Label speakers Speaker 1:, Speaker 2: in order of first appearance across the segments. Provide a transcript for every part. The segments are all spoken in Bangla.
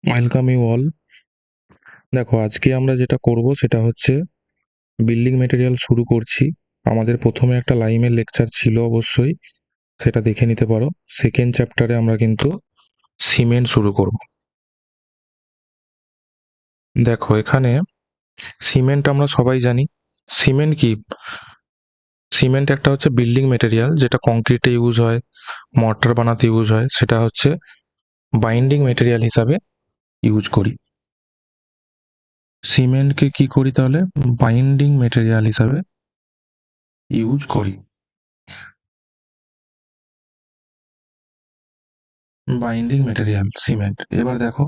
Speaker 1: Welcome you all. দেখো, আজকে আমরা যেটা করব সেটা হচ্ছে বিল্ডিং মেটেরিয়াল শুরু করছি। আমাদের প্রথমে একটা লাইমের লেকচার ছিল, অবশ্যই সেটা দেখে নিতে পারো। সেকেন্ড চ্যাপ্টারে আমরা কিন্তু সিমেন্ট শুরু করব। দেখো, এখানে সিমেন্ট আমরা সবাই জানি। সিমেন্ট কি? সিমেন্ট একটা হচ্ছে বিল্ডিং মেটেরিয়াল, যেটা কংক্রিটে ইউজ হয়, মর্টার বানাতে ইউজ হয়। সেটা হচ্ছে বাইন্ডিং মেটেরিয়াল হিসাবে ইউজ করি। সিমেন্টকে কি করি তাহলে? বাইন্ডিং মেটেরিয়াল হিসাবে ইউজ করি। Binding material cement. এবার দেখো,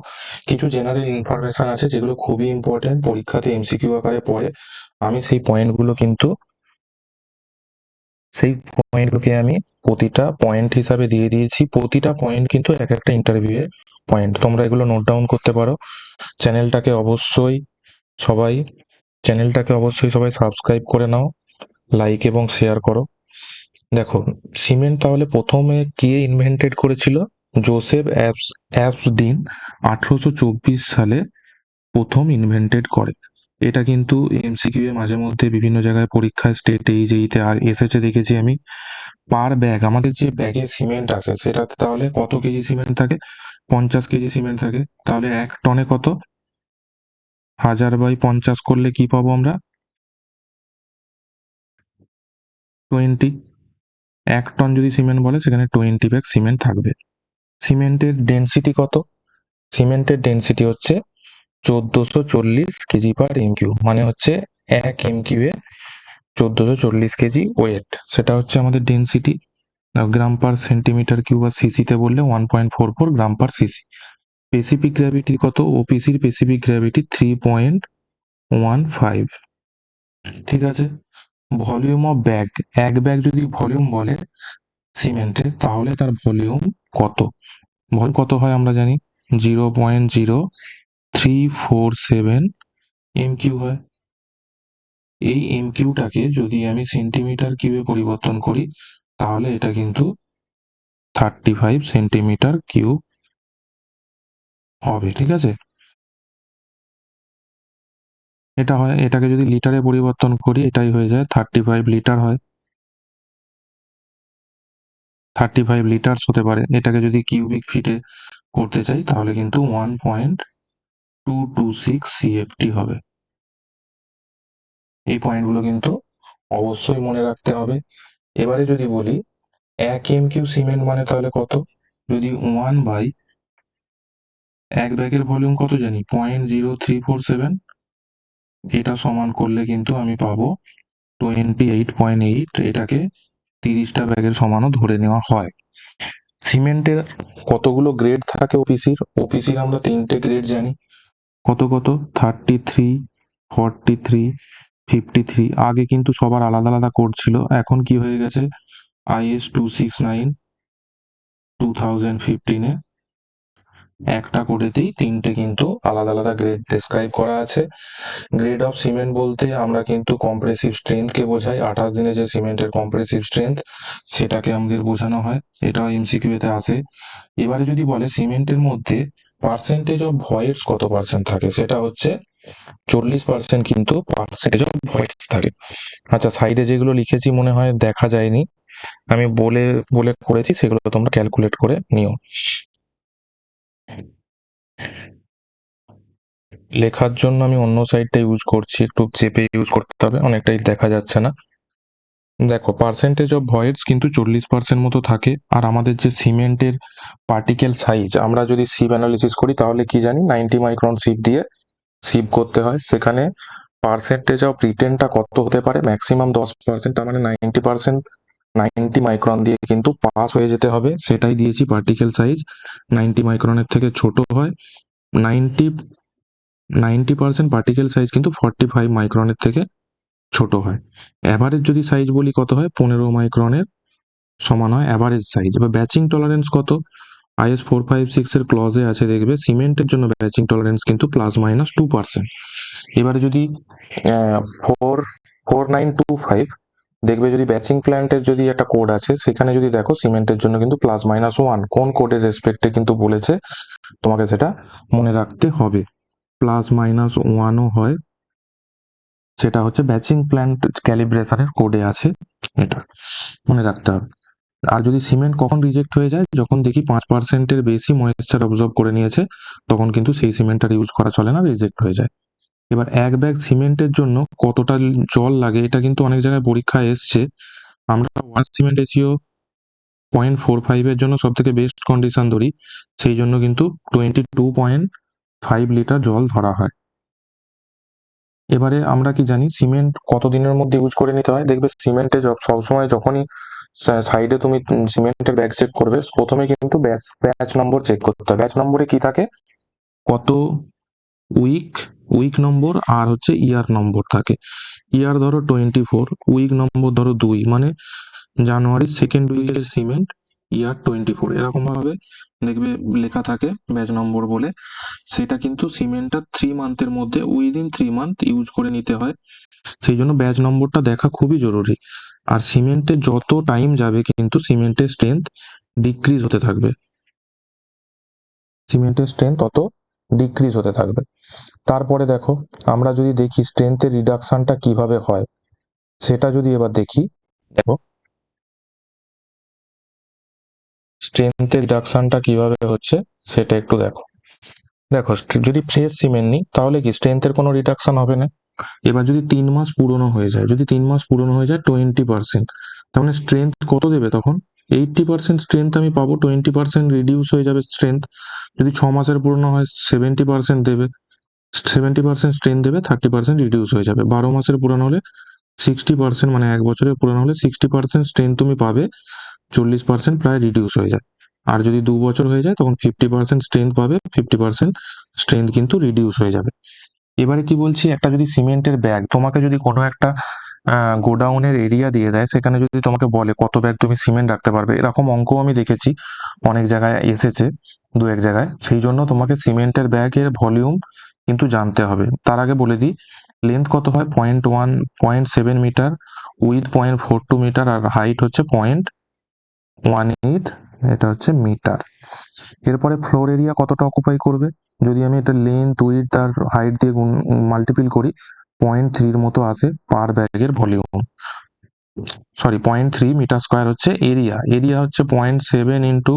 Speaker 1: কিছু জেনারেল ইনফরমেশন আছে যেগুলো খুবই ইম্পর্টেন্ট, পরীক্ষাতে এমসিকিউ আকারে পড়ে। আমি সেই পয়েন্টগুলোকে আমি প্রতিটা পয়েন্ট হিসাবে দিয়ে দিয়েছি। প্রতিটা পয়েন্ট কিন্তু এক একটা ইন্টারভিউ এর পয়েন্ট। তোমরা এগুলো নোট ডাউন করতে পারো। চ্যানেলটাকে অবশ্যই সবাই সবাই সাবস্ক্রাইব করে নাও, লাইক এবং শেয়ার করো। দেখো, সিমেন্ট তাহলে প্রথমে কে ইনভেন্টেড করেছিল? জোসেফ অ্যাসডিন 1824 সালে প্রথম ইনভেন্টেড করে। এটা কিন্তু এমসিকিউ এ মাঝে মধ্যে বিভিন্ন জায়গায় পরীক্ষায় স্টেট এইতে আর এসেছে দেখেছি আমি। পার ব্যাগ, আমাদের যে ব্যাগে সিমেন্ট আসে সেটাতে তাহলে কত কেজি সিমেন্ট থাকে? 50 কেজি সিমেন্ট থাকে। তাহলে 1 টনে কত? 1000/50 করলে কি পাবো আমরা? 20। 1 টন যদি সিমেন্ট বলে, সেখানে 20 ব্যাগ সিমেন্ট থাকবে। সিমেন্টের ডেন্সিটি কত? সিমেন্টের ডেন্সিটি হচ্ছে 1440 কেজি পার এমকিউ, মানে হচ্ছে 1 এমকিউ এ 1440 কেজি ওয়েট। সেটা হচ্ছে আমাদের ডেন্সিটি। গ্রাম পার সেন্টিমিটার কিউব বা সিসিতে বললে 1.44 গ্রাম পার সিসি। স্পেসিফিক গ্র্যাভিটি কত? ওপিসির স্পেসিফিক গ্র্যাভিটি 3.15। ঠিক আছে। ভলিউম অফ ব্যাগ, এক ব্যাগ যদি ভলিউম বলে সিমেন্টের, তাহলে তার ভলিউম কত? কত হয় আমরা জানি, 0.0347 এমকিউ হয়। এই এমকিউটাকে যদি আমি সেন্টিমিটার কিউবে পরিবর্তন করি, তাহলে এটা কিন্তু 35 সেন্টিমিটার কিউব হবে। ঠিক আছে, এটা হয়। এটাকে যদি লিটারে পরিবর্তন করি, এটাই হয়ে যায় 35 লিটার হয়। 35 লিটার্স হতে পারে। এটাকে যদি কিউবিক ফিটে করতে চাই, তাহলে কিন্তু 1.226 সিএফটি হবে। এই পয়েন্টগুলো কিন্তু অবশ্যই মনে রাখতে হবে। এবারে যদি বলি 1 এমকিউ সিমেন্ট মানে তাহলে কত? যদি 1/এক ব্যাগের ভলিউম কত জানি, 0.0347, এটা সমান করলে কিন্তু আমি পাবো 28.8। এটাকে 30টা ব্যাগের সমানও ধরে নেওয়া হয়। সিমেন্টের কতগুলো গ্রেড থাকে? ওপিসির আমরা 3টে গ্রেড জানি। কত কত? 33, 43, 53। আগে কিন্তু সবার আলাদা আলাদা কোড ছিল, এখন কি হয়ে গেছে, IS 269 2015 এ একটা কোডেতেই 3টে কিন্তু আলাদা আলাদা গ্রেড ডেসক্রাইব করা আছে। গ্রেড অফ সিমেন্ট বলতে আমরা কিন্তু কম্প্রেসিভ স্ট্রেংথকে বোঝাই। 28 দিনে যে সিমেন্টের কম্প্রেসিভ স্ট্রেংথ, সেটাকে আমাদের বোঝানো হয়। এটাও এমসিকিউ তে আসে। এবারে যদি বলে সিমেন্টের মধ্যে পার্সেন্টেজ অফ ভয়েডস কত পার্সেন্ট থাকে, সেটা হচ্ছে 40% কিন্তু পার্সেন্টেজ অফ ভয়েডস থাকে। আচ্ছা, সাইডে যেগুলো লিখেছি মনে হয় দেখা যায়নি, আমি বলে বলে করেছি, সেগুলো তোমরা ক্যালকুলেট করে নিও। লেখার জন্য আমি অন্য সাইডটা ইউজ করছি, একটু চেপে ইউজ করতে হবে, অনেকটাই দেখা যাচ্ছে না। দেখো, পার্সেন্টেজ অফ ভয়েডস কিন্তু 40% মতো থাকে। আর আমাদের যে সিমেন্টের পার্টিকেল সাইজ, আমরা যদি সিভ অ্যানালিসিস করি, তাহলে কি জানি 90 মাইক্রন সিভ দিয়ে সিভ করতে হয়। সেখানে পার্সেন্টেজ অফ রিটেনটা কত হতে পারে? ম্যাক্সিমাম 10%, তার মানে 90%, 90 মাইক্রন দিয়ে কিন্তু পাস হয়ে যেতে হবে। সেটাই দিয়েছি। পার্টিকেল সাইজ 90 মাইক্রনের থেকে ছোট হয়। 90 90% পার্টিকেল সাইজ কিন্তু 45 মাইক্রনের থেকে ছোট হয়। অ্যাভারেজ যদি সাইজ বলি, কত হয়? 15 মাইক্রনের সমান হয় অ্যাভারেজ সাইজ। এবার ব্যাচিং টলারেন্স কত? IS 456 এর ক্লজে আছে, দেখবে সিমেন্টের জন্য ব্যাচিং টলারেন্স কিন্তু +-2%। এবারে যদি 4925 দেখবে যদি ব্যাচিং প্ল্যান্টের যদি একটা কোড আছে, সেখানে যদি দেখো সিমেন্টের জন্য কিন্তু +-1 কোন কোডের রেসপেক্টে কিন্তু বলেছে, তোমাকে সেটা মনে রাখতে হবে। +-1ও হয়, সেটা হচ্ছে ব্যাচিং প্ল্যান্ট ক্যালিব্রেশনের কোডে আছে, এটা মনে রাখতে হবে। আর যদি সিমেন্ট কখন রিজেক্ট হয়ে যায়, যখন দেখি 5%-এর বেশি ময়েশ্চার অবজর্ব করে নিয়েছে, তখন কিন্তু সেই সিমেন্ট আর ইউজ করা চলে না, রিজেক্ট হয়ে যায়। এবার 1 ব্যাগ সিমেন্টের জন্য কতটা জল লাগে, এটা কিন্তু অনেক জায়গায় পরীক্ষায় এসছে। আমরা ওয়ান সিমেন্ট রেশিও 0.45 এর জন্য সবথেকে বেস্ট কন্ডিশন ধরি, সেই জন্য কিন্তু 22.5 লিটার জল ধরা হয়। এবারে আমরা কি জানি সিমেন্ট কতদিনের মধ্যে ইউজ করে নিতে হয়? দেখবে সিমেন্টে সবসময় যখনই সাইডে তুমি সিমেন্টের ব্যাগ চেক করবে, প্রথমে কিন্তু ব্যাচ নম্বর চেক করতে হবে। ব্যাচ নম্বরে কি থাকে, কত উইক নম্বর আর হচ্ছে ইয়ার নম্বর থাকে। ইয়ার ধরো 24, উইক নম্বর ধরো 2, মানে জানুয়ারির সেকেন্ড উইকের সিমেন্ট, ইয়ার 24, এরকম ভাবে দেখবে লেখা থাকে ব্যাচ নম্বর বলে। সেটা কিন্তু সিমেন্টটা 3 মান্থের মধ্যে, উইদিন 3 মান্থ ইউজ করে নিতে হয়। সেই জন্য ব্যাচ নম্বরটা দেখা খুবই জরুরি। আর সিমেন্টে যত টাইম যাবে কিন্তু সিমেন্টের স্ট্রেংথ ডিক্রিজ হতে থাকবে, সিমেন্টের স্ট্রেংথ তত ডিক্রিজ হতে থাকবে। তারপরে দেখো, আমরা যদি দেখি স্ট্রেংথের রিডাকশনটা কিভাবে হয়, সেটা যদি এবার দেখি, দেখো স্ট্রেংথের রিডাকশনটা কিভাবে হচ্ছে সেটা একটু দেখো। দেখো যদি ফ্রেশ সিমেন্ট নিই, তাহলে কি স্ট্রেংথের কোনো রিডাকশন হবে না। এবার যদি 3 মাস পুরনো হয়ে যায়, 20%, তাহলে স্ট্রেংথ কত দেবে তখন? 80% স্ট্রেংথ আমি পাবো, 20% রিডিউস হয়ে যাবে স্ট্রেংথ। যদি 6 মাসের পুরনো হয় 70% দেবে, 70% স্ট্রেংথ দেবে, 30% রিডিউস হয়ে যাবে। 12 মাসের পুরনো হলে 60%, মানে 1 বছরের পুরনো হলে 60% স্ট্রেংথ তুমি পাবে, 40% প্রায় রিডিউস হয়ে যায়। আর যদি 2 বছর হয়ে যায়, তখন 50% স্ট্রেংথ পাবে, 50% স্ট্রেংথ কিন্তু রিডিউস হয়ে যাবে। এবারে কি বলছি, একটা যদি সিমেন্টের ব্যাগ তোমাকে যদি কোনো একটা গোডাউনের এরিয়া দিয়ে দেয়, সেখানে যদি তোমাকে বলে কত ব্যাগ তুমি সিমেন্ট রাখতে পারবে, এরকম অঙ্ক আমি দেখেছি অনেক জায়গায় এসেছে, 2-1 জায়গায়। সেই জন্য তোমাকে সিমেন্টের ব্যাগের ভলিউম কিন্তু জানতে হবে। তার আগে বলে দিই, লেন্থ কত হয়, 0.7 মিটার, উইথ 0.42 মিটার, আর হাইট হচ্ছে 0.18, এটা হচ্ছে মিটার। এরপরে ফ্লোর এরিয়া কতটা অকুপাই করবে, যদি আমি এটা লেন্থ, উইথ আর হাইট দিয়ে মাল্টিপল করি, 0.3 মতো আসে পার ব্যাগের ভলিউম। 0.3 মিটার স্কোয়ার হচ্ছে এরিয়া। এরিয়া হচ্ছে 0.7 ইন্টু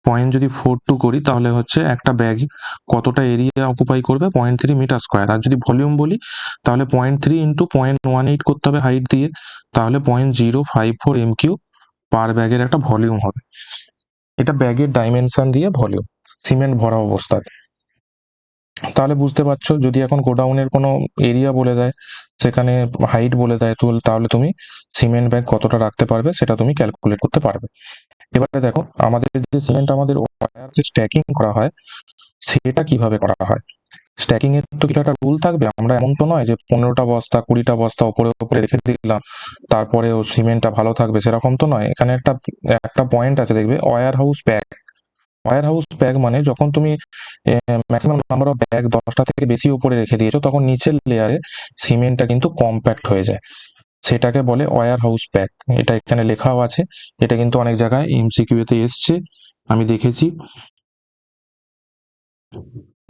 Speaker 1: 0.42 করি, তাহলে হচ্ছে একটা ব্যাগ কতটা এরিয়া অকুপাই করবে, 0.3 মিটার স্কোয়ার। আর যদি ভলিউম বলি, তাহলে 0.3 ইন্টু 0.18 করতে হবে হাইট দিয়ে, তাহলে 0.054 MQ পার ব্যাগের একটা ভলিউম হবে। এটা ব্যাগের ডাইমেনশন দিয়ে ভলিউম, সিমেন্ট ভরা অবস্থায়। তাহলে বুঝতে পারছো, যদি এখন গোডাউনের কোনো এরিয়া বলে দেয়, সেখানে হাইট বলে দেয়, তো তাহলে তুমি সিমেন্ট ব্যাগ কতটা রাখতে পারবে সেটা তুমি ক্যালকুলেট করতে পারবে। এবারে দেখো, আমাদের যে সিমেন্ট আমাদের স্ট্যাকিং করা হয়, সেটা কিভাবে করা হয়। স্ট্যাকিং এর তো কিছু একটা রুল থাকবে। আমরা এমন তো নয় যে 15টা বস্তা 20টা বস্তা উপরে উপরে রেখে দিলাম, তারপরে ও সিমেন্টটা ভালো থাকবে, সেরকম তো নয়। এখানে একটা একটা পয়েন্ট আছে, দেখবে warehouse bag. Warehouse bag মানে যখন তুমি ম্যাক্সিমাম নাম্বার অফ ব্যাগ 10টা থেকে বেশি উপরে রেখে দিয়েছো, তখন নিচের লেয়ারে সিমেন্টটা কিন্তু কম্প্যাক্ট হয়ে যায়, সেটাকে বলে ওয়্যার হাউস ব্যাগ। এটা এখানে লেখাও আছে, এটা কিন্তু অনেক জায়গায় এমসিকিউ তে এসছে, আমি দেখেছি।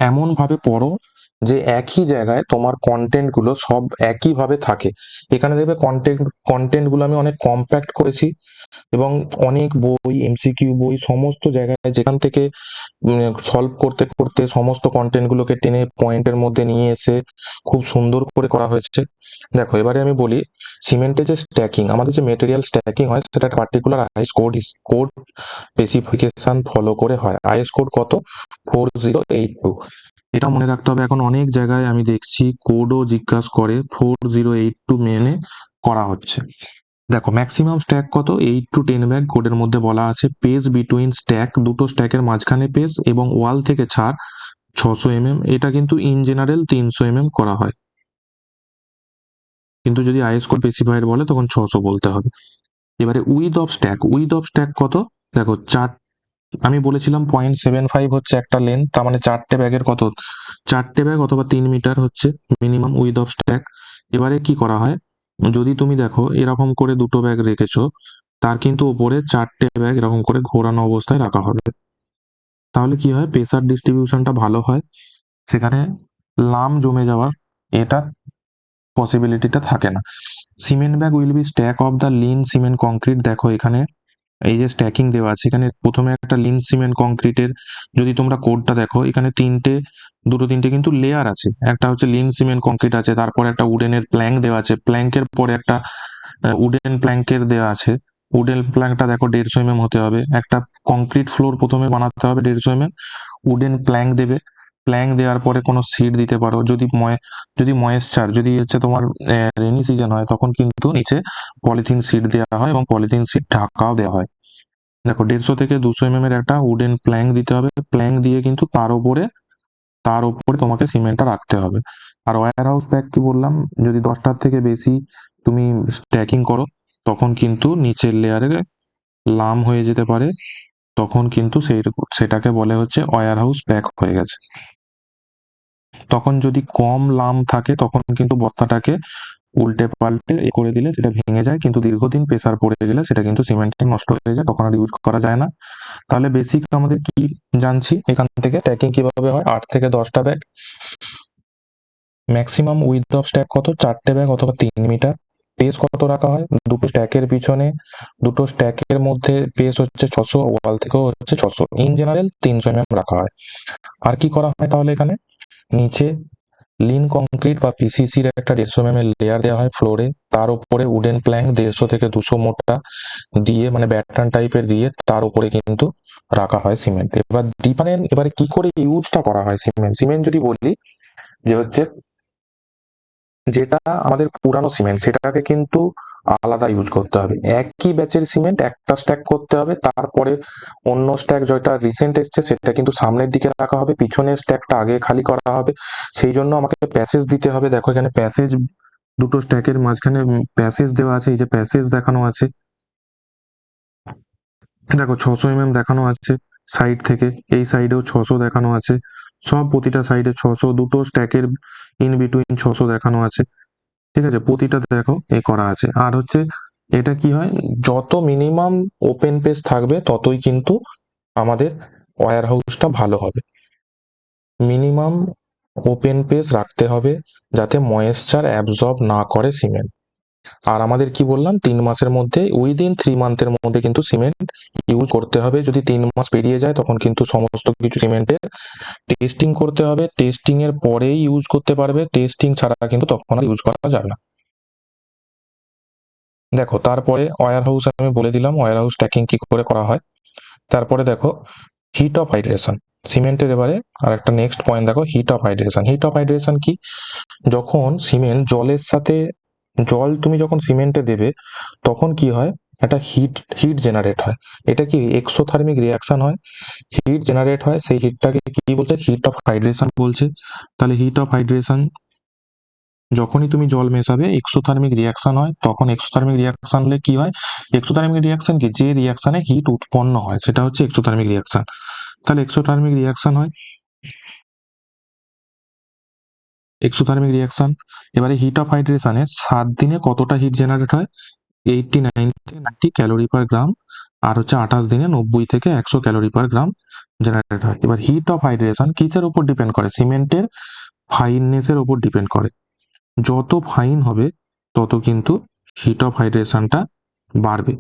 Speaker 1: এমন ভাবে পড়ো যে একই জায়গায় তোমার কন্টেন্ট গুলো সব একই ভাবে থাকে। এখানে দেখবে কন্টেন্ট গুলো আমি অনেক কম্প্যাক্ট করেছি, এবং অনেক বই, এমসিকিউ বই, সমস্ত জায়গায় যেখান থেকে সলভ করতে করতে সমস্ত কন্টেন্ট গুলোকে টেনে পয়েন্টের মধ্যে নিয়ে এসে খুব সুন্দর করে করা হয়েছে। দেখো এবারে আমি বলি, সিমেন্টের যে স্ট্যাকিং, আমাদের যে মেটেরিয়াল স্ট্যাকিং হয়, সেটা একটা particular is code specification follow করে হয়। আইএস কোড কত, 4082। এটা মনে রাখতে হবে। এখন অনেক জায়গায় আমি দেখছি কোডও জিজ্ঞাসা করে, 4082 মেনে করা হচ্ছে। দেখো ম্যাক্সিমাম স্ট্যাক কত, 8 to 10 ব্যাগ কোডের মধ্যে বলা আছে। পেস বিটুইন স্ট্যাক, দুটো স্ট্যাকের মাঝখানে পেস, এবং ওয়াল থেকে ছাড় 600 mm। এটা কিন্তু ইন জেনারেল 300 mm করা হয়, কিন্তু যদি আইএস কোড স্পেসিফাইড বলে তখন 600 বলতে হবে। এবারে উইথ অফ স্ট্যাক কত, দেখো আমি বলেছিলাম 0.75 হচ্ছে একটা লেন্থ, তার মানে 4টে ব্যাগের কত, 4টে ব্যাগ অথবা 3 মিটার হচ্ছে মিনিমাম উইথ অফ স্ট্যাক। এবারে কি করা হয়, যদি তুমি দেখো এরকম করে দুটো ব্যাগ রেখেছো, তার কিন্তু ওপরে 4টে ব্যাগ এরকম করে ঘোরানো অবস্থায় রাখা হবে। তাহলে কি হয়, প্রেসার ডিস্ট্রিবিউশনটা ভালো হয়, সেখানে লাম জমে যাওয়ার এটা পসিবিলিটিটা থাকে না। Cement bag will be stack of the lean cement concrete. দেখো এখানে এই যে স্ট্যাকিং দেওয়া আছে, এখানে প্রথমে একটা লিন সিমেন্ট কংক্রিটের যদি তোমরা কোডটা দেখো, এখানে দুটো তিনটে কিন্তু লেয়ার আছে। একটা হচ্ছে লিন সিমেন্ট কংক্রিট আছে, তারপরে একটা উডেনের প্ল্যাঙ্ক দেওয়া আছে, প্ল্যাঙ্কের পরে একটা উডেন প্ল্যাঙ্কের দেওয়া আছে। উডেন প্ল্যাঙ্কটা দেখো 150 mm হতে হবে। একটা কংক্রিট ফ্লোর প্রথমে বানাতে হবে 150 mm, উডেন প্ল্যাঙ্ক দেবে। প্ল্যাঙ্ক দেওয়ার পরে কোনো সিট দিতে পারো, যদি ময়েশ্চার যদি হচ্ছে তোমার রেনি সিজন হয়, তখন কিন্তু নিচে পলিথিন সিট দেওয়া হয় এবং পলিথিন সিট ঢাকাও দেওয়া হয়। দেখো 150 থেকে 200 mm এর একটা উডেন প্ল্যাঙ্ক দিতে হবে। প্ল্যাঙ্ক দিয়ে কিন্তু তার উপরে তোমাকে সিমেন্টটা রাখতে হবে। আর ওয়্যার হাউস ব্যাগ কি বললাম, যদি 10টার থেকে বেশি তুমি স্ট্যাকিং করো, তখন কিন্তু নিচের লেয়ারে লাম হয়ে যেতে পারে, তখন কিন্তু সেটাকে বলে হচ্ছে ওয়্যার হাউস ব্যাগ হয়ে গেছে। তখন যদি কম লাম থাকে, তখন কিন্তু বস্তাটাকে উল্টে পাল্টে করে দিলে সেটা ভেঙে যায়, কিন্তু দীর্ঘদিন প্রেসার পড়ে গেলে সেটা কিন্তু সিমেন্টটা নষ্ট হয়ে যায়, তখন আর ইউজ করা যায় না। তাহলে বেসিক আমাদের কি জানছি এখান থেকে, ট্যাকিং কিভাবে হয়, 8 থেকে 10টা bag. Maximum with of stack কত, 4টে ব্যাগ অথবা 3 মিটার। পেস কত রাখা হয়, দুটো স্ট্যাকের পিছনে, দুটো স্ট্যাকের মধ্যে পেস হচ্ছে 600, ওয়াল থেকেও হচ্ছে 600, ইন জেনারেল 300 mm রাখা হয়। আর কি করা হয় তাহলে, এখানে নিচে লিন কংক্রিট বা পিসিসির একটা 150 mm লেয়ার দেওয়া হয় ফ্লোরে, তার উপরে উডেন প্ল্যাঙ্ক 150 থেকে 200 মোটা দিয়ে, মানে ব্যাটার্ন টাইপের দিয়ে, তার উপরে কিন্তু রাখা হয় সিমেন্ট। এবারে কি করে ইউজটা করা হয় সিমেন্ট যদি বলি, যে হচ্ছে যেটা আমাদের পুরানো সিমেন্ট সেটাকে কিন্তু আলাদা ইউজ করতে হবে। একই ব্যাচের সিমেন্ট একটা স্ট্যাক করতে হবে, তারপরে অন্য স্ট্যাক যেটা রিসেন্ট এসছে সেটা কিন্তু সামনের দিকে রাখা হবে, পিছনের স্ট্যাকটা আগে খালি করা হবে। সেই জন্য আমাকে প্যাসেজ দিতে হবে। দেখো এখানে প্যাসেজ, দুটো স্ট্যাকের মাঝখানে প্যাসেজ দেওয়া আছে, এই যে প্যাসেজ দেখানো আছে, দেখো 600 mm দেখানো আছে সাইড থেকে, এই সাইডেও 600 দেখানো আছে, সব প্রতিটা সাইডে 600, দুটো স্ট্যাকের ইন বিটুইন 600 দেখানো আছে। ঠিক আছে, প্রতিটা দেখো এ করা আছে। আর হচ্ছে এটা কি হয়, যত মিনিমাম ওপেন পেস থাকবে ততই কিন্তু আমাদের ওয়্যার হাউসটা ভালো হবে। মিনিমাম ওপেন পেস রাখতে হবে যাতে ময়েশ্চার অ্যাবজর্ব না করে সিমেন্ট। আর আমাদের কি বললাম, 3 মাসের মধ্যে, উইদিন 3 মান্থের মধ্যে কিন্তু সিমেন্ট ইউজ করতে হবে। যদি 3 মাস পেরিয়ে যায়, তখন কিন্তু সমস্ত কিছু সিমেন্টের টেস্টিং করতে হবে। টেস্টিং এর পরেই ইউজ করতে পারবে, টেস্টিং ছাড়া কিন্তু তখন আর ইউজ করা যাবে না। দেখো তারপরে ওয়্যার হাউস আমি বলে দিলাম, ওয়্যার হাউস ট্যাকিং কি করে করা হয়। তারপরে দেখো হিট অফ হাইড্রেশন সিমেন্টের। এবারে আর একটা নেক্সট পয়েন্ট দেখো, hit of hydration. Hit of hydration কি, যখন সিমেন্ট জলের সাথে, জল তুমি যখন সিমেন্টে দেবে, তখন কি হয়, একটা হিট জেনারেট হয়। এটা কি এক্সোথার্মিক রিয়াকশন হয়, হিট জেনারেট হয়, সেই হিটটাকে কি বলছে, হিট অফ হাইড্রেশন বলছে। তাহলে হিট অফ হাইড্রেশন, যখনই তুমি জল মেশাবে এক্সোথার্মিক রিয়াকশন হয়, তখন এক্সোথার্মিক রিয়াকশন হলে কি হয়, এক্সোথার্মিক রিয়াকশন কি, যে রিয়াকশনে হিট উৎপন্ন হয় সেটা হচ্ছে এক্সোথার্মিক রিয়াকশন। তাহলে এক্সোথার্মিক রিয়াকশন হয়, এক্সোথার্মিক রিয়াকশন। এবারে হিট অফ হাইড্রেশনে 7 দিনে কতটা হিট জেনারেট হয়, 89 থেকে 90 ক্যালোরি পার গ্রাম। আর হচ্ছে 28 দিনে 90 থেকে 100 ক্যালোরি পার গ্রাম জেনারেট হয়। এবার হিট অফ হাইড্রেশন কিসের উপর ডিপেন্ড করে, সিমেন্টের ফাইননেসের উপর ডিপেন্ড করে। যত ফাইন হবে তত কিন্তু হিট অফ হাইড্রেশনটা বাড়বে।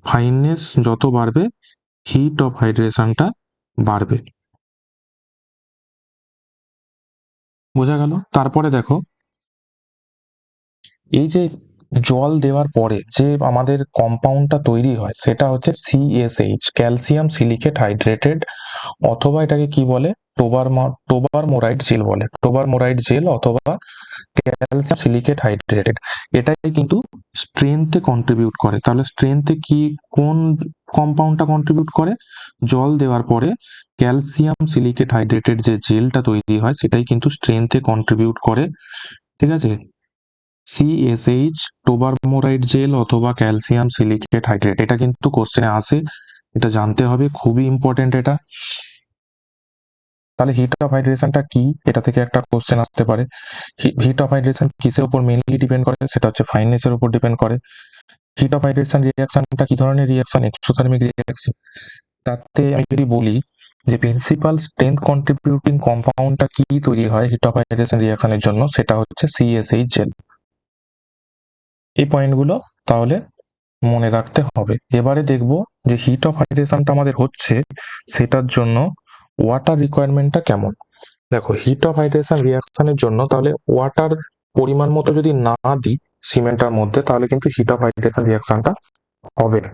Speaker 1: ফাইননেস যত বাড়বে, হিট অফ হাইড্রেশনটা বাড়বে। বোঝা গেল। তারপরে দেখো, এই যে জল দেওয়ার পরে যে আমাদের কম্পাউন্ডটা তৈরি হয়, সেটা হচ্ছে সিএসএইচ, ক্যালসিয়াম সিলিকেট হাইড্রেটেড, অথবা এটাকে কি বলে, টোবারমোরাইড জেল বলে, টোবারমোরাইড জেল অথবা ক্যালসিয়াম সিলিকেট হাইড্রেটেড। এটাই কিন্তু স্ট্রেংথে কন্ট্রিবিউট করে। তাহলে স্ট্রেংথে কি, কোন কম্পাউন্ডটা কন্ট্রিবিউট করে, জল দেওয়ার পরে ক্যালসিয়াম সিলিকেট হাইড্রেটেড যে জেলটা তৈরি হয়, সেটাই কিন্তু স্ট্রেংথে কন্ট্রিবিউট করে। ঠিক আছে, সিএসএইচ, টোবারমোরাইড জেল অথবা ক্যালসিয়াম সিলিকেট হাইড্রেট, এটা কিন্তু কোশ্চেনে আসে, এটা জানতে হবে, খুবই ইম্পর্টেন্ট এটা। তাহলে হিট অফ হাইড্রেশনটা কি, এটা থেকে একটা কোশ্চেন আসতে পারে। হিট অফ হাইড্রেশন কিসের উপর মেইনলি ডিপেন্ড করে, সেটা হচ্ছে ফাইননেসের উপর ডিপেন্ড করে। হিট অফ হাইড্রেশন রিয়াকশনটা কি ধরনের রিয়াকশন, এক্সোথার্মিক রিয়াকশন। তাতে আমি যদি বলি যে প্রিন্সিপাল স্ট্রেংথ কন্ট্রিবিউটিং কম্পাউন্ডটা কি তৈরি হয় হিট অফ হাইড্রেশন রিয়াকশনের জন্য, সেটা হচ্ছে CH8 জেল। এই পয়েন্টগুলো তাহলে মনে রাখতে হবে। এবারে দেখব যে হিট অফ হাইড্রেশনটা আমাদের হচ্ছে, সেটার জন্য ওয়াটার রিকোয়ারমেন্টটা কেমন। দেখো, হিট অফ হাইড্রেশন রিয়াকশনের জন্য তাহলে ওয়াটার পরিমাণ মতো যদি না দিই সিমেন্টটার মধ্যে, তাহলে কিন্তু হিট অফ হাইড্রেশন রিয়াকশনটা হবে না,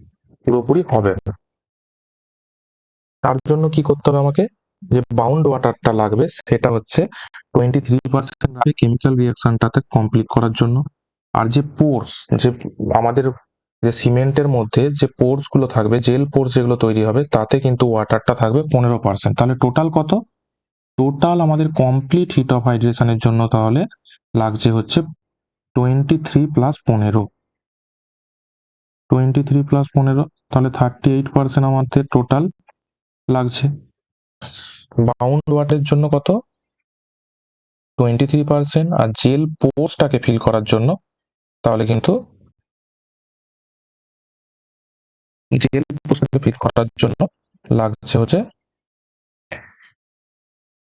Speaker 1: পুরোপুরি হবে না। তার জন্য কি করতে হবে আমাকে, যে বাউন্ড ওয়াটারটা লাগবে সেটা হচ্ছে 23% লাগবে কেমিক্যাল রিয়াকশনটাতে কমপ্লিট করার জন্য। আর যে পোর্স, যে আমাদের যে সিমেন্টের মধ্যে যে পোর্স গুলো থাকবে, জেল পোর্স যেগুলো তৈরি হবে, তাতে কিন্তু ওয়াটারটা থাকবে 15%। তাহলে টোটাল কত, টোটাল আমাদের কমপ্লিট হিট অফ হাইড্রেশনের জন্য তাহলে লাগছে হচ্ছে 23 প্লাস 15, 23 প্লাস 15, তাহলে 38% আমাদের টোটাল লাগছে। বাউন্ড ওয়াটারের জন্য কত, 23%, আর জেল পোর্সটাকে ফিল করার জন্য তাহলে কিন্তু জেল পোর্সটাকে ফিল করার জন্য লাগছে হচ্ছে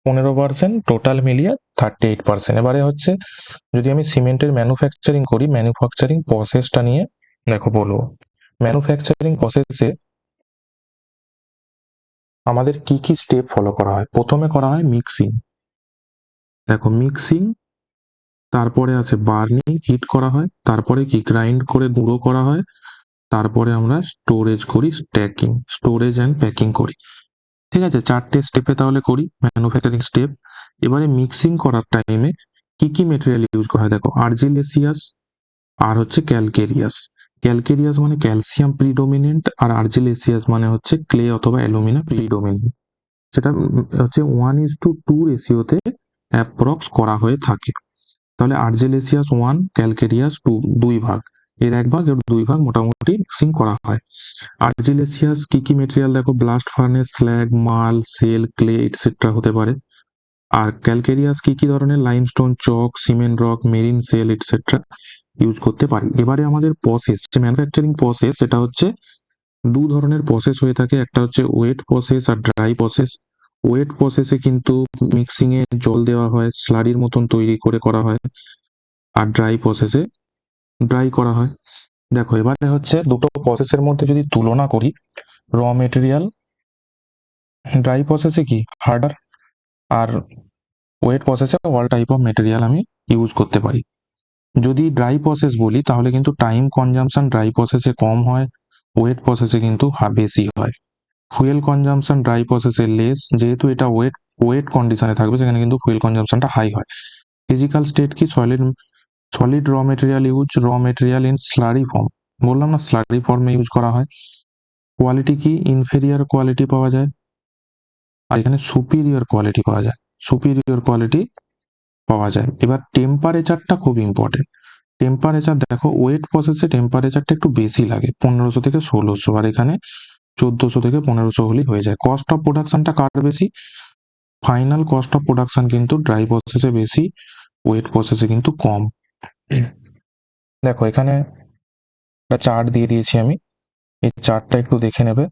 Speaker 1: 15%, টোটাল মিলিয়ে 38%। এবারে হচ্ছে যদি আমি সিমেন্টের ম্যানুফ্যাকচারিং করি, ম্যানুফ্যাকচারিং প্রসেসটা নিয়ে দেখো বলবো। ম্যানুফ্যাকচারিং প্রসেসে আমাদের কি কি স্টেপ ফলো করা হয়। প্রথমে করা হয় মিক্সিং। দেখো, মিক্সিং, তারপরে আছে বার্নিং, হিট করা হয়, তারপরে কি গ্রাইন্ড করে গুঁড়ো করা হয়, তারপরে আমরা স্টোরেজ করি, স্ট্যাকিং, স্টোরেজ অ্যান্ড প্যাকিং করি। ঠিক আছে, 4টে স্টেপে তাহলে করি ম্যানুফ্যাকচারিং স্টেপ। এবারে মিক্সিং করার টাইমে কি কি মেটেরিয়াল ইউজ করা হয়, দেখো আর্জিলেসিয়াস আর হচ্ছে ক্যালকেরিয়াস। ক্যালকেরিয়াস মানে ক্যালসিয়াম প্রিডোমিনেন্ট, আর আর্জিলেসিয়াস মানে হচ্ছে ক্লে অথবা অ্যালুমিনা প্রিডোমিনেন্ট। সেটা হচ্ছে 1:2 রেশিওতে অ্যাপ্রক্স করা হয়ে থাকে। তাহলে আর্জিলেসিয়াস 1, ক্যালকেরিয়াস 2, 2 ভাগ, এর 1 ভাগ এর 2 ভাগ মোটামুটি মিক্সিং করা হয়। আর্জিলেসিয়াস কি কি মেটেরিয়াল, দেখো blast furnace, slag, marl, shale, clay etcetera হতে পারে। আর ক্যালকেরিয়াস কি কি ধরনের, limestone, chalk, cement rock, marine shell etcetera use করতে পারি। এবারে আমাদের প্রসেস, যে ম্যানুফ্যাকচারিং প্রসেস, সেটা হচ্ছে 2 ধরনের প্রসেস হয়ে থাকে, একটা হচ্ছে ওয়েট প্রসেস আর ড্রাই প্রসেস। ওয়েট প্রসেসে কিন্তু মিক্সিং এ জল দেওয়া হয়, স্লারির মতন তৈরি করে করা হয়। আর ড্রাই প্রসেসে ড্রাই করা হয়। দেখো, এবারে হচ্ছে দুটো প্রসেসের মধ্যে যদি তুলনা করি, র মেটেরিয়াল ড্রাই প্রসেসে কি হার্ডার, আর ওয়েট প্রসেসে অল টাইপ অফ মেটেরিয়াল আমি ইউজ করতে পারি। যদি ড্রাই প্রসেস বলি, তাহলে কিন্তু টাইম কনজাম্পশন ড্রাই প্রসেসে কম হয়, ওয়েট প্রসেসে কিন্তু বেশি হয়। ফুয়েল কনজাম্পশন ড্রাই প্রসেসে লেস, যেহেতু এটা ওয়েট ওয়েট কন্ডিশনে থাকবে, সেখানে কিন্তু ফুয়েল কনজাম্পশনটা হাই হয়। ফিজিক্যাল স্টেট কি, সলিড র মেটেরিয়াল ইউজ, র মেটেরিয়াল ইন স্লারি ফর্ম, বললাম না স্লারি ফর্মে ইউজ করা হয়। কোয়ালিটি কি, ইনফেরিয়ার কোয়ালিটি পাওয়া যায়, আর এখানে সুপিরিয়র কোয়ালিটি পাওয়া যায়, সুপিরিয়র কোয়ালিটি পাওয়া যায়। এবার টেম্পারেচারটা খুব ইম্পর্টেন্ট। টেম্পারেচার দেখো, ওয়েট প্রসেসে টেম্পারেচারটা একটু বেশি লাগে, 1500 থেকে 1600, আর এখানে 1400 থেকে 1500 হলেই হয়ে যায়। কস্ট অফ প্রোডাকশনটা কার বেশি, ফাইনাল কস্ট অফ প্রোডাকশন কিন্তু ড্রাই প্রসেসে বেশি, ওয়েট প্রসেসে কিন্তু কম। দেখো, এখানে একটা চার্ট দিয়ে দিয়েছি আমি, এই চার্টটা একটু দেখে নেবে,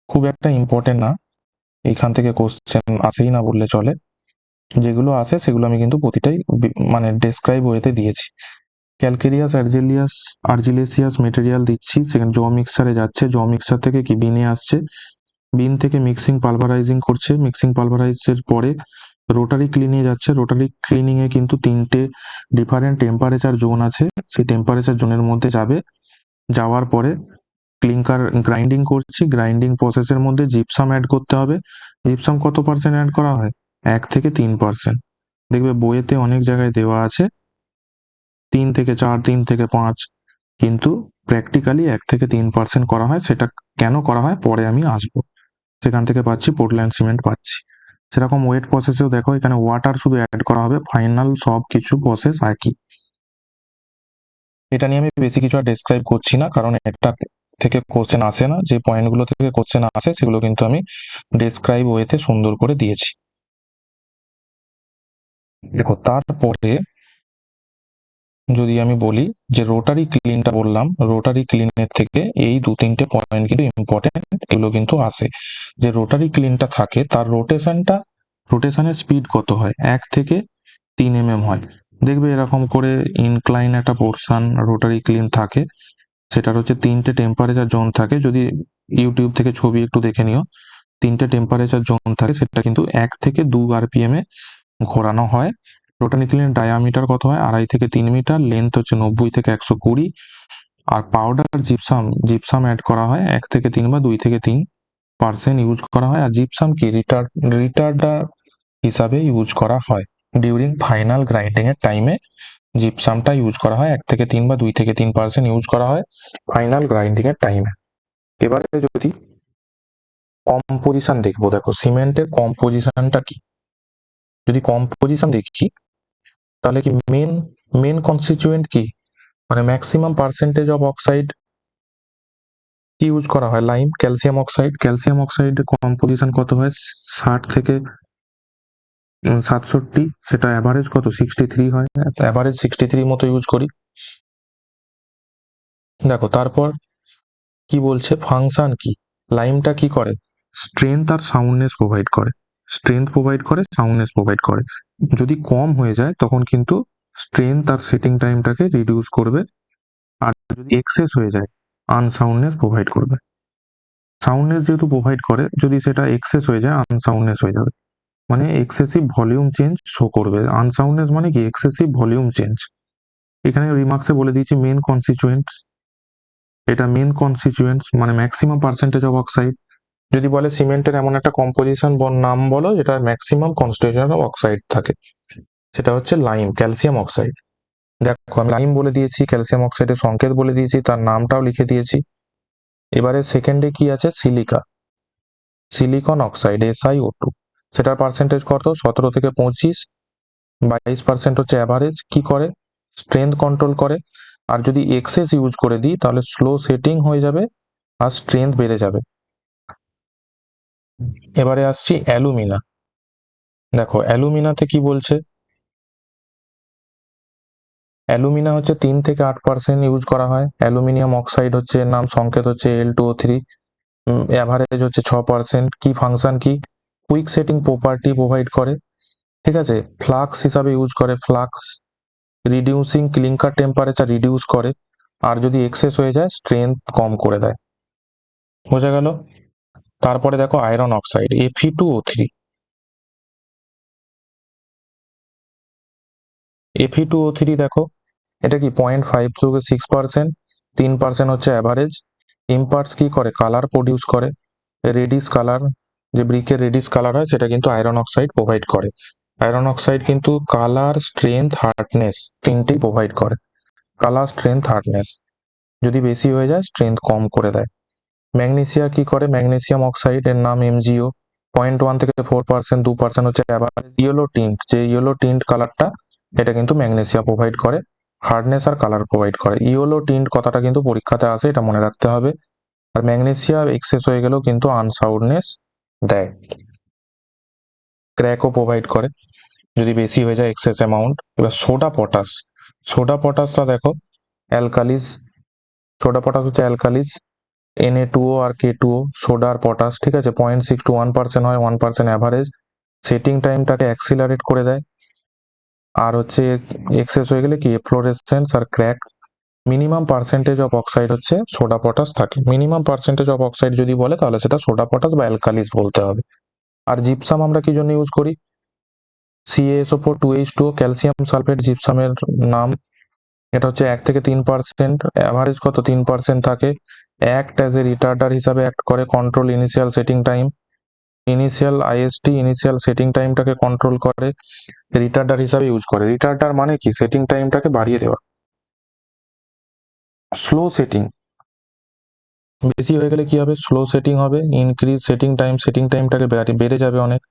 Speaker 1: খুব একটা ইম্পর্টেন্ট না, এখান থেকে কোশ্চেন আসেই না বললে চলে। যেগুলো আসে সেগুলো আমি কিন্তু প্রতিটাই মানে ডেসক্রাইব ওয়েতে দিয়েছি। ক্যালকেরিয়াস, আর্জিলেসিয়াস মেটেরিয়াল দিচ্ছি, সেখানে জ মিক্সারে যাচ্ছে, জ মিক্সার থেকে কি বিনে আসছে, বিন থেকে মিক্সিং পালভারাইজিং করছে, মিক্সিং পালভারাইজের পরে রোটারি ক্লিনিং যাচ্ছে, রোটারি ক্লিনিং এ কিন্তু 3টে ডিফারেন্ট টেম্পারেচার জোন আছে, সেই টেম্পারেচার জোনের মধ্যে যাবে, যাওয়ার পরে ক্লিংকার গ্রাইন্ডিং করছি, গ্রাইন্ডিং প্রসেসের মধ্যে জিপসাম অ্যাড করতে হবে। জিপসাম কত পার্সেন্ট অ্যাড করা হয়, 1 থেকে 3%। দেখবে বইয়েতে অনেক জায়গায় দেওয়া আছে 3 থেকে 4, 3 থেকে 5, কিন্তু প্র্যাকটিক্যালি 1 থেকে 3% করা হয়। সেটা কেন করা হয় পরে আমি আসবো, সেখান থেকে পাচ্ছি পোর্টল্যান্ড সিমেন্ট পাচ্ছি। সেরকম ওয়েট প্রসেসেও দেখো, এখানে ওয়াটার শুধু অ্যাড করা হবে, ফাইনাল সব কিছু প্রসেস একই। এটা নিয়ে আমি বেশি কিছু আর ডেসক্রাইব করছি না, কারণ এটা থেকে কোশ্চেন আসে না, যে পয়েন্টগুলো থেকে কোশ্চেন আসে সেগুলো কিন্তু আমি ডেসক্রাইব ওয়েতে সুন্দর করে দিয়েছি। দেখো তারপরে যদি আমি বলি যে রোটারি ক্লিনটা বললাম, রোটারি ক্লিনের থেকে এই 2-3টে পয়েন্ট কিন্তু ইম্পর্টেন্ট, এগুলো কিন্তু আসে। যে রোটারি ক্লিনটা থাকে তার রোটেশনের স্পিড কত হয়, 1 থেকে 3 mm হয়। দেখবে এরকম করে ইনক্লাইন একটা পোর্শন রোটারি ক্লিন থাকে, সেটার হচ্ছে 3টে টেম্পারেচার জোন থাকে। যদি ইউটিউব থেকে ছবি একটু দেখে নিও, 3টে টেম্পারেচার জোন থাকে, সেটা কিন্তু 1 থেকে 2 RPM এ ঘোরানো হয়। রোটারি ক্লিনের ডায়ামিটার কত হয়, 2.5 থেকে 3 মিটার, লেন্থ হচ্ছে 90 থেকে 120, আর পাউডার জিপসাম অ্যাড করা হয় 1 থেকে 3 বা 2 থেকে 3% ইউজ করা হয়। আর জিপসাম কি রিটার্ডার হিসাবে ইউজ করা হয় ডিউরিং ফাইনাল গ্রাইন্ডিং এর টাইমে। জিপসামটা ইউজ করা হয় 1 থেকে 3 বা 2 থেকে 3% ইউজ করা হয় ফাইনাল গ্রাইন্ডিং এর টাইমে। এবারে যদি কম্পোজিশন দেখবো, দেখো সিমেন্টের কম্পোজিশনটা কি, যদি কম্পোজিশন দেখি তাহলে কি মেন কনস্টিটিউয়েন্ট কি, মানে ম্যাক্সিমাম পার্সেন্টেজ অফ অক্সাইড কি ইউজ করা হয়, লাইম, ক্যালসিয়াম অক্সাইডের কম্পোজিশন কত হয়, 60 থেকে 67, সেটা অ্যাভারেজ কত 63 হয়, অ্যাভারেজ 63 মতো ইউজ করি। দেখো তারপর কি বলছে, ফাংশন কি, লাইমটা কি করে, স্ট্রেংথ আর সাউন্ডনেস প্রোভাইড করে। যদি কম হয়ে যায় তখন কিন্তু স্ট্রেংথ আর সেটিং টাইমটাকে রিডিউস করবে, আর যদি এক্সেস হয়ে যায় আনসাউন্ডনেস প্রোভাইড করবে। সাউন্ডনেস যেহেতু প্রোভাইড করে, যদি সেটা এক্সেস হয়ে যায় আনসাউন্ডনেস হয়ে যাবে, মানে এক্সেসিভ ভলিউম চেঞ্জ শো করবে। আনসাউন্ডনেস মানে কি, এক্সেসিভ ভলিউম চেঞ্জ। এখানে রিমার্কসে বলে দিয়েছি মেন কনস্টিটিউয়েন্টস মানে ম্যাক্সিমাম পার্সেন্টেজ অফ অক্সাইড। যদি বলে সিমেন্টের এমন একটা কম্পোজিশন নাম বলো যেটা ম্যাক্সিমাম কনস্টিটিউশন অফ অক্সাইড থাকে, সেটা হচ্ছে লাইম, ক্যালসিয়াম অক্সাইড। দেখো আমি লাইম বলে দিয়েছি, ক্যালসিয়াম অক্সাইডের সংকেত বলে দিয়েছি, তার নামটাও লিখে দিয়েছি। এবারে সেকেন্ডে কি আছে, সিলিকন অক্সাইড SiO2, সেটার পার্সেন্টেজ কত, 17 থেকে 25, 22% হচ্ছে অ্যাভারেজ। কি করে, স্ট্রেংথ কন্ট্রোল করে। আর যদি এক্সেস ইউজ করে দিই তাহলে স্লো সেটিং হয়ে যাবে আর স্ট্রেংথ বেড়ে যাবে। এবারে আসছি অ্যালুমিনা। দেখো অ্যালুমিনাতে কি বলছে, অ্যালুমিনা হচ্ছে 3 থেকে 8% ইউজ করা হয়। অ্যালুমিনিয়াম অক্সাইড হচ্ছে নাম সংকেত হচ্ছে Al2O3, অ্যাভারেজ হচ্ছে 6%। কি ফাংশন কি, কুইক সেটিং প্রপার্টি প্রোভাইড করে, ঠিক আছে। ফ্লাক্স হিসাবে ইউজ করে, flux reducing clinker temperature reduce করে, আর যদি এক্সেস হয়ে যায় স্ট্রেংথ কম করে দেয়। বোঝা গেল। তারপরে দেখো আয়রন অক্সাইড Fe2O3, দেখো এটা কি 0.5 থেকে 6%, 3% হচ্ছে অ্যাভারেজ। ইম্পার্টস কি করে, কালার প্রডিউস করে, রেডিশ কালার, যে ব্রিকের রেডিশ কালার হয় সেটা কিন্তু আয়রন অক্সাইড প্রোভাইড করে। আয়রন অক্সাইড কিন্তু কালার, স্ট্রেংথ, হার্ডনেস তিনটেই প্রোভাইড করে। কালার, স্ট্রেংথ, হার্ডনেস, যদি বেশি হয়ে যায় স্ট্রেংথ কম করে দেয়। ম্যাগনেসিয়া কি করে, ম্যাগনেসিয়াম অক্সাইড এর নাম MgO, 0.1 থেকে 4%, 2% হচ্ছে অ্যাভারেজ। ইয়েলো টিন্ট, যে ইয়েলো টিন্ট কালারটা, এটা কিন্তু ম্যাগনেসিয়া প্রোভাইড করে, হার্ডনেস আর কালার প্রোভাইড করে। ইয়েলো টিন্ট কথাটা কিন্তু পরীক্ষাতে আসে, এটা মনে রাখতে হবে। আর ম্যাগনেসিয়া এক্সেস হয়ে গেলেও কিন্তু আনসাউন্ডনেস দেয়, ক্র্যাকও প্রোভাইড করে যদি বেশি হয়ে যায় এক্সেস অ্যামাউন্ট। এবার সোডা পটাশটা দেখো অ্যালকালিস, সোডা পটাশ হচ্ছে অ্যালকালিস, Na2O আর K2O, সোডা আর পটাশ, ঠিক আছে। 0.6 to 1% হয়, 1% অ্যাভারেজ। সেটিং টাইমটাকে অ্যাক্সিলারেট করে দেয়। আর হচ্ছে এক্সেস হয়ে গেলে কি, এফ্লোরেসেন্স আর crack. Minimum percentage of oxide হচ্ছে সোডা পটাশ থাকে, মিনিমাম পার্সেন্টেজ অফ অক্সাইড যদি বলে তাহলে সেটা সোডা পটাশ বা অ্যালকালিস বলতে হবে। আর জিপসাম আমরা কি জন্য ইউজ করি, CaSO4 2H2O, ক্যালসিয়াম সালফেট জিপসামের নাম। এটা হচ্ছে 1 থেকে 3%, অ্যাভারেজ কত 3% থাকে। অ্যাক্ট অ্যাজ এ রিটার্ডার হিসাবে অ্যাক্ট করে, control initial setting time, initial setting টাইমটাকে কন্ট্রোল করে, রিটার্ডার হিসাবে ইউজ করে। রিটার্ডার মানে কি, সেটিং টাইমটাকে বাড়িয়ে দেওয়া। স্লো সেটিং, বেশি হয়ে গেলে কি হবে, স্লো সেটিং হবে, ইনক্রিজ সেটিং টাইমটাকে বেড়ে যাবে অনেক।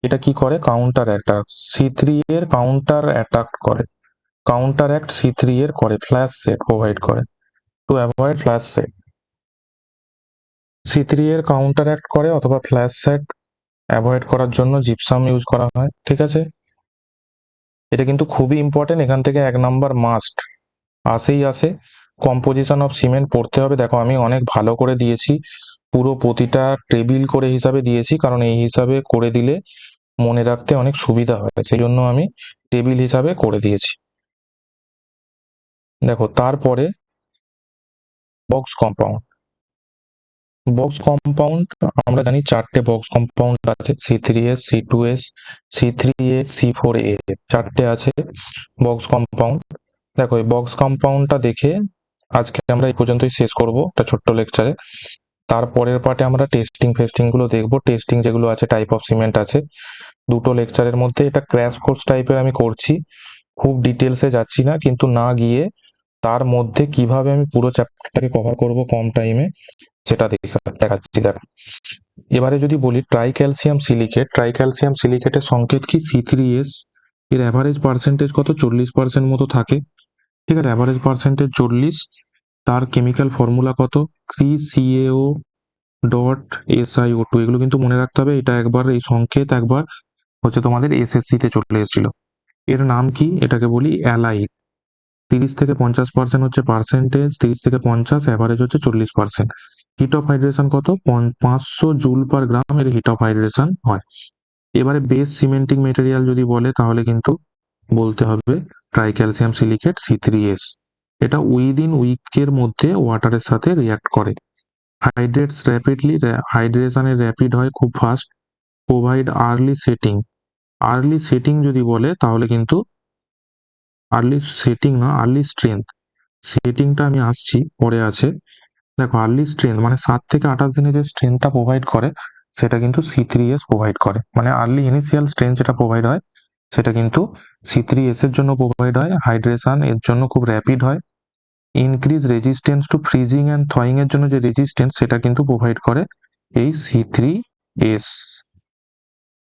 Speaker 1: এটা কি করে, কাউন্টার অ্যাটাক, C3 এর কাউন্টার অ্যাক্ট C3 এর করে, ফ্ল্যাশ সেট প্রোভাইড করে to avoid flash set. C3 এর কাউন্টার অ্যাক্ট করে অথবা ফ্ল্যাশ সেট অ্যাভয়েড করার জন্য জিপসাম ইউজ করা হয়, ঠিক আছে। এটা কিন্তু খুবই ইম্পর্টেন্ট, এখান থেকে 1 নাম্বার মাস্ট আসে। কম্পোজিশন অফ সিমেন্ট পড়তে হবে। দেখো আমি অনেক ভালো করে দিয়েছি, পুরো প্রতিটা টেবিল করে হিসাবে দিয়েছি, কারণ এই হিসাবে করে দিলে মনে রাখতে অনেক সুবিধা হয়, সেই জন্য আমি টেবিল হিসাবে করে দিয়েছি। দেখো তারপরে বক্স কম্পাউন্ড। বক্স কম্পাউন্ড আমরা জানি 4টে বক্স কম্পাউন্ড আছে, C3S, C2S, C3A, C4A, 4টে আছে বক্স কম্পাউন্ড। দেখো এই বক্স কম্পাউন্ডটা দেখে আজকে আমরা এই পর্যন্তই শেষ করব একটা ছোট্ট লেকচারে। তারপরের পার্টে আমরা টেস্টিং গুলো দেখবো, টেস্টিং যেগুলো আছে, টাইপ অফ সিমেন্ট আছে, দুটো লেকচারের মধ্যে। এটা ক্র্যাশ কোর্স টাইপের আমি করছি, খুব ডিটেলসে যাচ্ছি না, কিন্তু না গিয়ে তার মধ্যে কিভাবে আমি পুরো চ্যাপ্টারটাকে কভার করব কম টাইমে সেটা দেখাচ্ছি। দেখো এবারে যদি বলি ট্রাই ক্যালসিয়াম সিলিকেটের সংকেত কি? C3S। এর অ্যাভারেজ পার্সেন্টেজ কত? 40% মতো থাকে, ঠিক আছে, অ্যাভারেজ পার্সেন্টেজ 40। তার কেমিক্যাল ফর্মুলা কত? 3CaO.SiO2। এগুলো কিন্তু মনে রাখতে হবে, এটা একবার এই সংকেত একবার হচ্ছে তোমাদের SSC তে চলে এসেছিল। এর নাম কি? এটাকে বলি অ্যালাইড। 30 থেকে 50% হচ্ছে পার্সেন্টেজ, 30 থেকে 50, অ্যাভারেজ হচ্ছে 40%। হিট অফ হাইড্রেশন কত? 500 জুল পার গ্রাম এর হিট অফ হাইড্রেশন হয়। এবারে বেস সিমেন্টিং মেটেরিয়াল যদি বলে তাহলে কিন্তু বলতে হবে ট্রাই ক্যালসিয়াম সিলিকেট C3S। এটা উইদিন উইকের মধ্যে ওয়াটারের সাথে রিয়াক্ট করে, হাইড্রেটস র্যাপিডলি, হাইড্রেশনের র্যাপিড হয়, খুব ফাস্ট, প্রোভাইড আর্লি সেটিং যদি বলে তাহলে কিন্তু আর্লি সেটিং না, আর্লি স্ট্রেংথ। সেটিংটা আমি আসছি, পরে আছে। দেখো আর্লি স্ট্রেংথ মানে 7 থেকে 28 দিনে যে স্ট্রেংথটা প্রোভাইড করে সেটা কিন্তু C3S প্রোভাইড করে, মানে আর্লি ইনিশিয়াল স্ট্রেংথ যেটা প্রোভাইড হয় সেটা কিন্তু C3S এর জন্য প্রোভাইড হয়। হাইড্রেশন এর জন্য খুব র্যাপিড হয়। Increase resistance to freezing and thawing এর জন্য যে রেজিস্ট্যান্স সেটা কিন্তু প্রোভাইড করে এই C3S।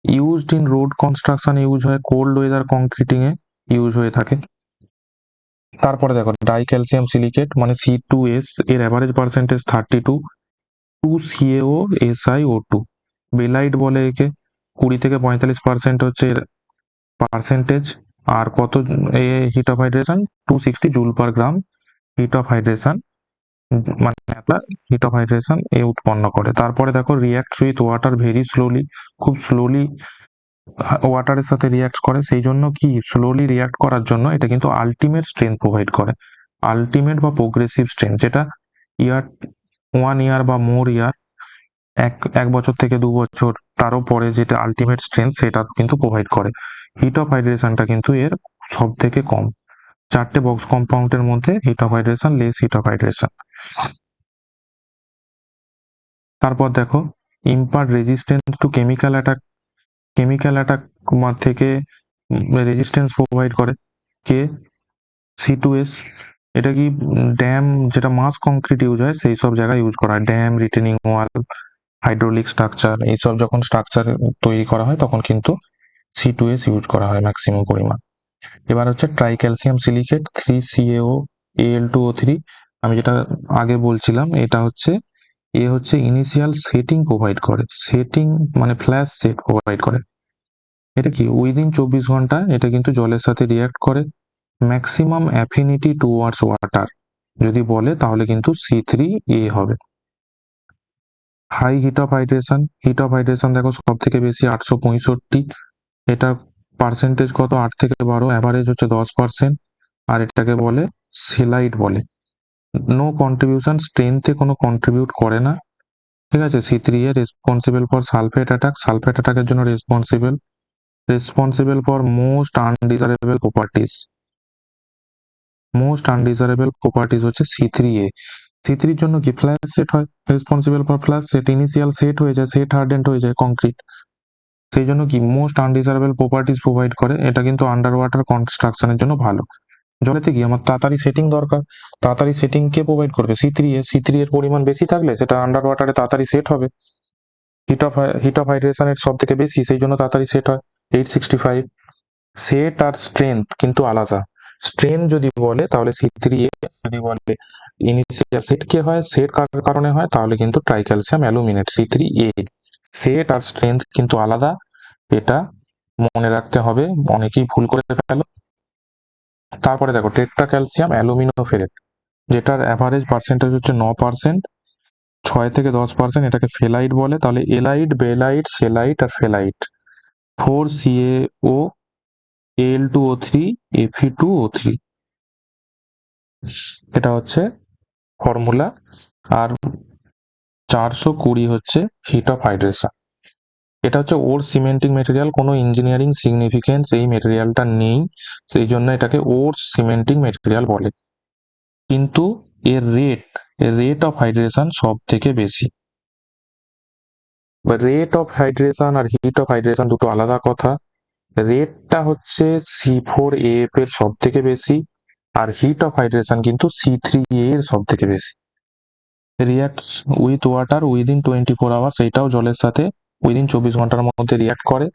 Speaker 1: Used in road construction use হয়, কোল্ড ওয়েদার কংক্রিটিং এ ইউজ হয়ে থাকে। তারপরে দেখো ডাই ক্যালসিয়াম সিলিকেট মানে C2S, এর average percentage 32, 2CaO SiO2। Blight বলে একে, 20 থেকে 45% হচ্ছে এর পার্সেন্টেজ। আর কত hit of hydration? 260 joule per gram hit of hydration, মানে আপনার হিট অফ হাইড্রেশন এ উৎপন্ন করে। তারপরে দেখো reacts with water very slowly, খুব স্লোলি ওয়াটারের সাথে রিয়াক্ট করে, সেই জন্য কি স্লোলি রিয়াক্ট করার জন্য এটা কিন্তু আলটিমেট স্ট্রেংথ প্রোভাইড করে, আলটিমেট বা প্রোগ্রেসিভ স্ট্রেংথ, যেটা ইয়ার 1 ইয়ার বা মোর ইয়ার, এক বছর থেকে 2 বছর তারও পরে যেটা আলটিমেট স্ট্রেংথ সেটা কিন্তু প্রোভাইড করে। হিট অফ হাইড্রেশনটা কিন্তু এর সব থেকে কম, 4টে বক্স কম্পাউন্ডের মধ্যে hit of hydration less hit of hydration. তারপর দেখো impart resistance to chemical attack থেকে রেজিস্ট্যান্স প্রোভাইড করে কে? C2S। এটা কি ড্যাম, যেটা মাস কংক্রিট ইউজ হয় সেই সব জায়গায় ইউজ করা হয়, ড্যাম, রিটেনিং ওয়াল, হাইড্রোলিক স্ট্রাকচার, এইসব যখন স্ট্রাকচার তৈরি করা হয় তখন কিন্তু C2S ইউজ করা হয় ম্যাক্সিমাম পরিমাণ। এবার হচ্ছে try calcium silicate 3CaO Al2O3। আমি যেটা আগে বলছিলাম এটা হচ্ছে ইনিশিয়াল সেটিং প্রোভাইড করে, সেটিং মানে ফ্ল্যাশ সেট প্রোভাইড করে। এটা কি উইদিন 24 ঘন্টা এটা কিন্তু জলের সাথে রিয়াক্ট করে। ম্যাক্সিমাম অ্যাফিনিটি টুয়ার্ডস ওয়াটার যদি বলে তাহলে কিন্তু C3A হবে। হাই হিট অফ হাইড্রেশন দেখো সব থেকে বেশি 865, এটার পার্সেন্টেজ কত? 8 থেকে 12, অ্যাভারেজ হচ্ছে 10%। আর এটাকে বলে সেলাইট বলে। নো কন্ট্রিবিউশন, স্ট্রেংথে কোনো কন্ট্রিবিউট করে না, ঠিক আছে। C3A রেসপন্সিবল ফর সালফেট অ্যাটাকের জন্য responsible for most undesirable properties হচ্ছে C3 এর জন্য কি ফ্ল্যাশ সেট হয়, responsible for flash set, initial set হয়ে যায়, সেট হার্ডেন্ড হয়ে যায় কংক্রিট, সেই জন্য কি মোস্ট আনডিজারেবল প্রপার্টিজ প্রোভাইড করে। এটা কিন্তু আন্ডার ওয়াটার কনস্ট্রাকশনের জন্য ভালো। জলেতে কি আমার তাড়াতাড়ি সেটিং দরকার, তাড়াতাড়ি সেটিং কে প্রোভাইড করবে? C3 এর পরিমাণ বেশি থাকলে সেটা আন্ডার ওয়াটারে তাড়াতাড়ি সেট হবে। হিট অফ হাইড্রেশনের সব থেকে বেশি, সেই জন্য তাড়াতাড়ি সেট হয় 865। সেট আর স্ট্রেংথ কিন্তু আলাদা। স্ট্রেংথ যদি বলে তাহলে C3A, যদি বলে ইনিশিয়াল সেট কে হয়, সেট কার কারণে হয় তাহলে কিন্তু ট্রাইক্যালসিয়াম অ্যালুমিনেট C3A। সেট আর স্ট্রেংথ কিন্তু আলাদা, এটা মনে রাখতে হবে, অনেকেই ভুল করে ফেলো। তারপরে দেখো টেট্রা ক্যালসিয়াম অ্যালুমিনোফেরেট, যেটার অ্যাভারেজ পার্সেন্টেজ হচ্ছে 9%, 6 থেকে 10%, এটাকে ফেলাইট বলে। তাহলে এলাইট, বেলাইট, সেলাইট আর ফেলাইট, 4CaO, Al2O3, Fe2O3, এটা হচ্ছে ফর্মুলা। আর 420 হচ্ছে হিট অফ হাইড্রেশন। এটা হচ্ছে ওর সিমেন্টিং মেটেরিয়াল, কোনো ইঞ্জিনিয়ারিং সিগনিফিকেন্স এই মেটেরিয়ালটা নেই, সেই জন্য এটাকে ওর সিমেন্টিং মেটেরিয়াল বলে। কিন্তু এর রেট অফ হাইড্রেশন সব থেকে বেশি। রেট অফ হাইড্রেশন আর হিট অফ হাইড্রেশন দুটো আলাদা কথা। রেটটা হচ্ছে C4AF এর সব থেকে বেশি, আর হিট অফ হাইড্রেশন কিন্তু C3A এর সব থেকে বেশি। React with water within 24 hours, এটাও জলের সাথে উইদিন 24 ঘন্টার মধ্যে রিয়াক্ট করে।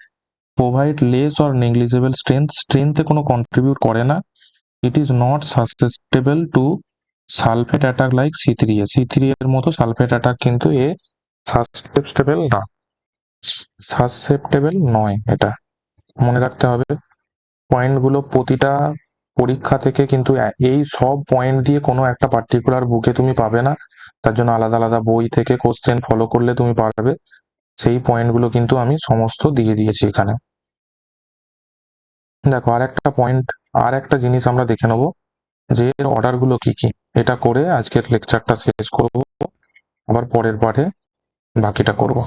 Speaker 1: প্রোভাইড লেস অর নেগলিজেবল স্ট্রেংথে কোনো কন্ট্রিবিউট করে না। It is not susceptible to sulphate attack like C3A এর মতো সালফেট অ্যাটাক কিন্তু এ সাসেপ্টেবল নয়, এটা মনে রাখতে হবে। পয়েন্টগুলো প্রতিটা পরীক্ষা থেকে কিন্তু এই সব পয়েন্ট দিয়ে কোনো একটা পার্টিকুলার বুকে তুমি পাবে না, তার জন্য আলাদা আলাদা বই থেকে কোশ্চেন ফলো করলে তুমি পারবে। সেই পয়েন্টগুলো কিন্তু আমি সমস্ত দিয়ে দিয়েছি এখানে। দেখো আর একটা জিনিস আমরা দেখে নেবো যে এর অর্ডারগুলো কি কি। এটা করে আজকের লেকচারটা শেষ করব, আবার পরের পাঠে বাকিটা করব।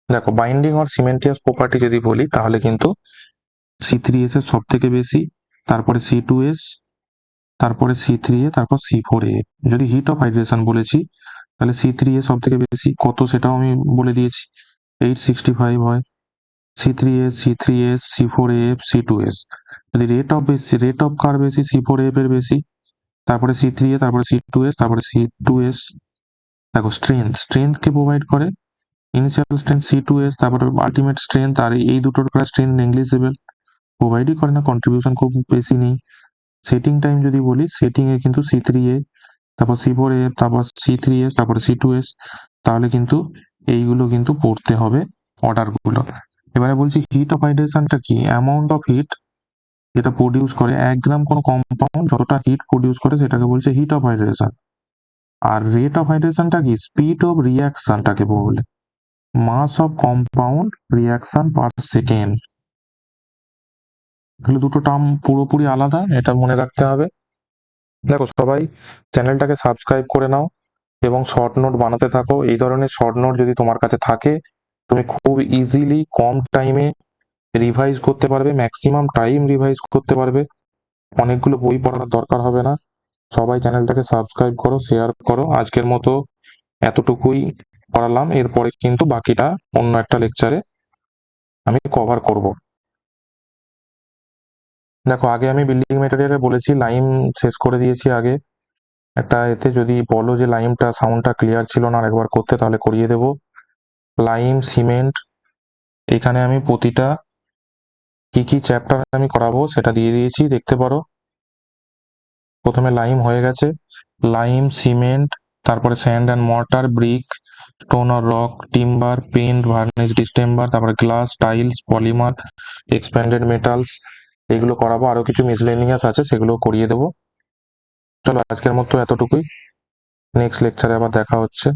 Speaker 1: দেখো বাইন্ডিং অর সিমেন্টিয়াস প্রপার্টি যদি বলি তাহলে কিন্তু C3S এর সব থেকে বেশি, তারপরে C2S, তারপরে C3A, তারপর C4A। যদি হিট অফ হাইড্রেশন বলেছি তাহলে C3A সব থেকে বেশি, কত সেটাও আমি বলে দিয়েছি, 865 হয়। C3S, C3S, C4AF, C2S। যদি রেট অফ কার বেশি, C4AF এর বেশি, তারপরে C3A, তারপরে C2S, তারপরে C2S। দেখো স্ট্রেংথ কে প্রোভাইড করে, ইনিশিয়াল স্ট্রেংথ C2S, তারপরে আলটিমেট স্ট্রেংথ, আর এই দুটোর প্রায় স্ট্রেংথ নেগলিজেবল, প্রোভাইডই করে না, কন্ট্রিবিউশন খুব বেশি নেই। সেটিং টাইম যদি বলি, সেটিং এ কিন্তু C3A, তারপর C4AF, তারপর C3S, তারপরে C2S। তাহলে কিন্তু এইগুলো কিন্তু পড়তে হবে অর্ডারগুলো। এবারে বলছি হিট অফ হাইড্রেশনটা কি, অ্যামাউন্ট অফ হিট যেটা প্রডিউস করে 1 গ্রাম কোনো কম্পাউন্ড যতটা হিট প্রডিউস করে সেটাকে বলছে হিট অফ হাইড্রেশন। আর রেট অফ হাইড্রেশনটা কি, স্পিড অফ রিয়াকশনটাকে বলে, mass of compound reaction per second. তাহলে দুটো টার্ম পুরোপুরি আলাদা, এটা মনে রাখতে হবে। দেখো সবাই চ্যানেলটাকে সাবস্ক্রাইব করে নাও এবং শর্ট নোট বানাতে থাকো। এই ধরনের শর্ট নোট যদি তোমার কাছে থাকে, তুমি খুব ইজিলি কম টাইমে রিভাইজ করতে পারবে, ম্যাক্সিমাম টাইম রিভাইজ করতে পারবে, অনেকগুলো বই পড়ার দরকার হবে না। সবাই চ্যানেলটাকে সাবস্ক্রাইব করো, শেয়ার করো। আজকের মতো এতটুকুই পড়ালাম, এরপরে কিন্তু বাকিটা অন্য একটা লেকচারে আমি কভার করব। দেখো আগে আমি বিল্ডিং মেটেরিয়ালে বলেছি, লাইম শেষ করে দিয়েছি আগে একটা এতে। যদি বলো যে লাইমটা সাউন্ডটা ক্লিয়ার ছিল না আরেকবার করতে, তাহলে করিয়ে দেবো। লাইম, সিমেন্ট, এখানে আমি প্রতিটা কি কি চ্যাপ্টার আমি করাবো সেটা দিয়ে দিয়েছি, দেখতে পারো। প্রথমে লাইম হয়ে গেছে, লাইম, সিমেন্ট, তারপরে sand and mortar, brick, stone আর rock, timber, paint, varnish, distemper, তারপরে glass, tiles, polymer, expanded metals, এগুলো করাবো। আরো কিছু মিসলেনিয়াস আছে, সেগুলো করিয়ে দেবো। চলো আজকের মতো এতটুকুই, নেক্সট লেকচারে আবার দেখা হচ্ছে।